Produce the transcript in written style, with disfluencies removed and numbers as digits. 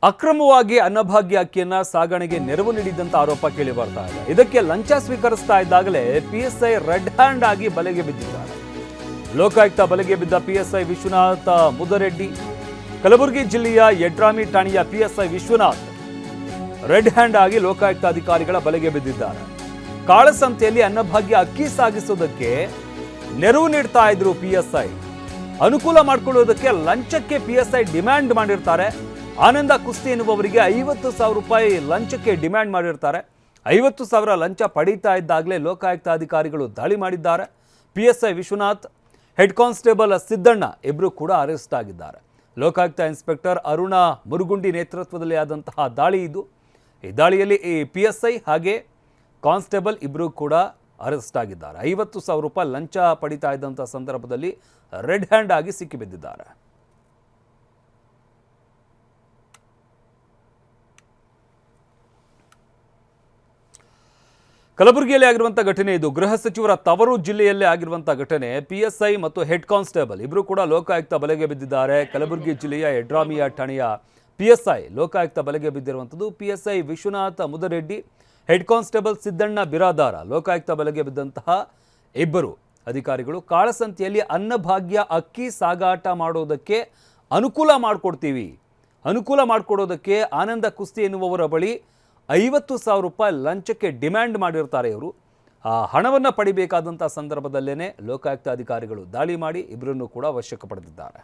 ಅಕ್ರಮವಾಗಿ ಅನ್ನಭಾಗ್ಯ ಅಕ್ಕಿಯನ್ನ ಸಾಗಣೆಗೆ ನೆರವು ನೀಡಿದಂತ ಆರೋಪ ಕೇಳಿ ಬರ್ತಾ ಇದೆ. ಇದಕ್ಕೆ ಲಂಚ ಸ್ವೀಕರಿಸ್ತಾ ಇದ್ದಾಗಲೇ ಪಿಎಸ್ಐ ರೆಡ್ ಹ್ಯಾಂಡ್ ಆಗಿ ಬಲೆಗೆ ಬಿದ್ದಿದ್ದಾರೆ. ಲೋಕಾಯುಕ್ತ ಬಲೆಗೆ ಬಿದ್ದ ಪಿಎಸ್ಐ ವಿಶ್ವನಾಥ ಮುದರೆಡ್ಡಿ, ಕಲಬುರಗಿ ಜಿಲ್ಲೆಯ ಯಡ್ರಾಮಿ ಠಾಣೆಯ ಪಿಎಸ್ಐ ವಿಶ್ವನಾಥ್ ರೆಡ್ ಹ್ಯಾಂಡ್ ಆಗಿ ಲೋಕಾಯುಕ್ತ ಅಧಿಕಾರಿಗಳ ಬಲೆಗೆ ಬಿದ್ದಿದ್ದಾರೆ. ಕಾಳಸಂತೆಯಲ್ಲಿ ಅನ್ನಭಾಗ್ಯ ಅಕ್ಕಿ ಸಾಗಿಸುವುದಕ್ಕೆ ನೆರವು ನೀಡ್ತಾ ಇದ್ರು ಪಿಎಸ್ಐ. ಅನುಕೂಲ ಮಾಡಿಕೊಳ್ಳುವುದಕ್ಕೆ ಲಂಚಕ್ಕೆ ಪಿಎಸ್ಐ ಡಿಮ್ಯಾಂಡ್ ಮಾಡಿರ್ತಾರೆ. ಆನಂದ ಕುಸ್ತಿ ಎನ್ನುವವರಿಗೆ 50,000 ರೂಪಾಯಿ ಲಂಚಕ್ಕೆ ಡಿಮ್ಯಾಂಡ್ ಮಾಡಿರ್ತಾರೆ. 50,000 ಲಂಚ ಪಡೀತಾ ಇದ್ದಾಗಲೇ ಲೋಕಾಯುಕ್ತ ಅಧಿಕಾರಿಗಳು ದಾಳಿ ಮಾಡಿದ್ದಾರೆ. PSI Vishwanath, head constable Siddanna ಇಬ್ಬರು ಕೂಡ ಅರೆಸ್ಟ್ ಆಗಿದ್ದಾರೆ. ಲೋಕಾಯುಕ್ತ ಇನ್ಸ್ಪೆಕ್ಟರ್ ಅರುಣ ಮುರುಗುಂಡಿ ನೇತೃತ್ವದಲ್ಲಿ ಆದಂತಹ ದಾಳಿ ಇದು. ಈ ದಾಳಿಯಲ್ಲಿ ಈ ಪಿಎಸ್ಐ ಹಾಗೆ ಕಾನ್ಸ್ಟೇಬಲ್ ಇಬ್ಬರು ಕೂಡ ಅರೆಸ್ಟ್ ಆಗಿದ್ದಾರೆ. 50,000 ರೂಪಾಯಿ ಲಂಚ ಪಡೀತಾ ಇದ್ದಂಥ ಸಂದರ್ಭದಲ್ಲಿ ರೆಡ್ ಹ್ಯಾಂಡ್ ಆಗಿ ಸಿಕ್ಕಿಬಿದ್ದಿದ್ದಾರೆ. ಕಲಬುರಗಿಯಲ್ಲಿ ಆಗಿರುವಂಥ ಘಟನೆ ಇದು. ಗೃಹ ಸಚಿವರ ತವರು ಜಿಲ್ಲೆಯಲ್ಲೇ ಆಗಿರುವಂಥ ಘಟನೆ. ಪಿಎಸ್ಐ ಮತ್ತು ಹೆಡ್ ಕಾನ್ಸ್ಟೇಬಲ್ ಇಬ್ಬರು ಕೂಡ ಲೋಕಾಯುಕ್ತ ಬಲೆಗೆ ಬಿದ್ದಿದ್ದಾರೆ. ಕಲಬುರಗಿ ಜಿಲ್ಲೆಯ ಯಡ್ರಾಮಿಯ ಠಾಣೆಯ ಪಿಎಸ್ಐ ಲೋಕಾಯುಕ್ತ ಬಲೆಗೆ ಬಿದ್ದಿರುವಂಥದ್ದು. PSI Vishwanath Mudareddy, head constable Siddanna Biradar Lokayukta ಬಲೆಗೆ ಬಿದ್ದಂತಹ ಇಬ್ಬರು ಅಧಿಕಾರಿಗಳು. ಕಾಳಸಂತೆಯಲ್ಲಿ ಅನ್ನಭಾಗ್ಯ ಅಕ್ಕಿ ಸಾಗಾಟ ಮಾಡೋದಕ್ಕೆ ಅನುಕೂಲ ಮಾಡಿಕೊಡೋದಕ್ಕೆ ಆನಂದ ಕುಸ್ತಿ ಎನ್ನುವವರ ಬಳಿ 50,000 ರೂಪಾಯಿ ಲಂಚಕ್ಕೆ ಡಿಮ್ಯಾಂಡ್ ಮಾಡಿರ್ತಾರೆ ಇವರು. ಆ ಹಣವನ್ನು ಪಡಿಬೇಕಾದಂಥ ಸಂದರ್ಭದಲ್ಲೇ ಲೋಕಾಯುಕ್ತ ಅಧಿಕಾರಿಗಳು ದಾಳಿ ಮಾಡಿ ಇಬ್ಬರನ್ನು ಕೂಡ ವಶಕ್ಕೆ ಪಡೆದಿದ್ದಾರೆ.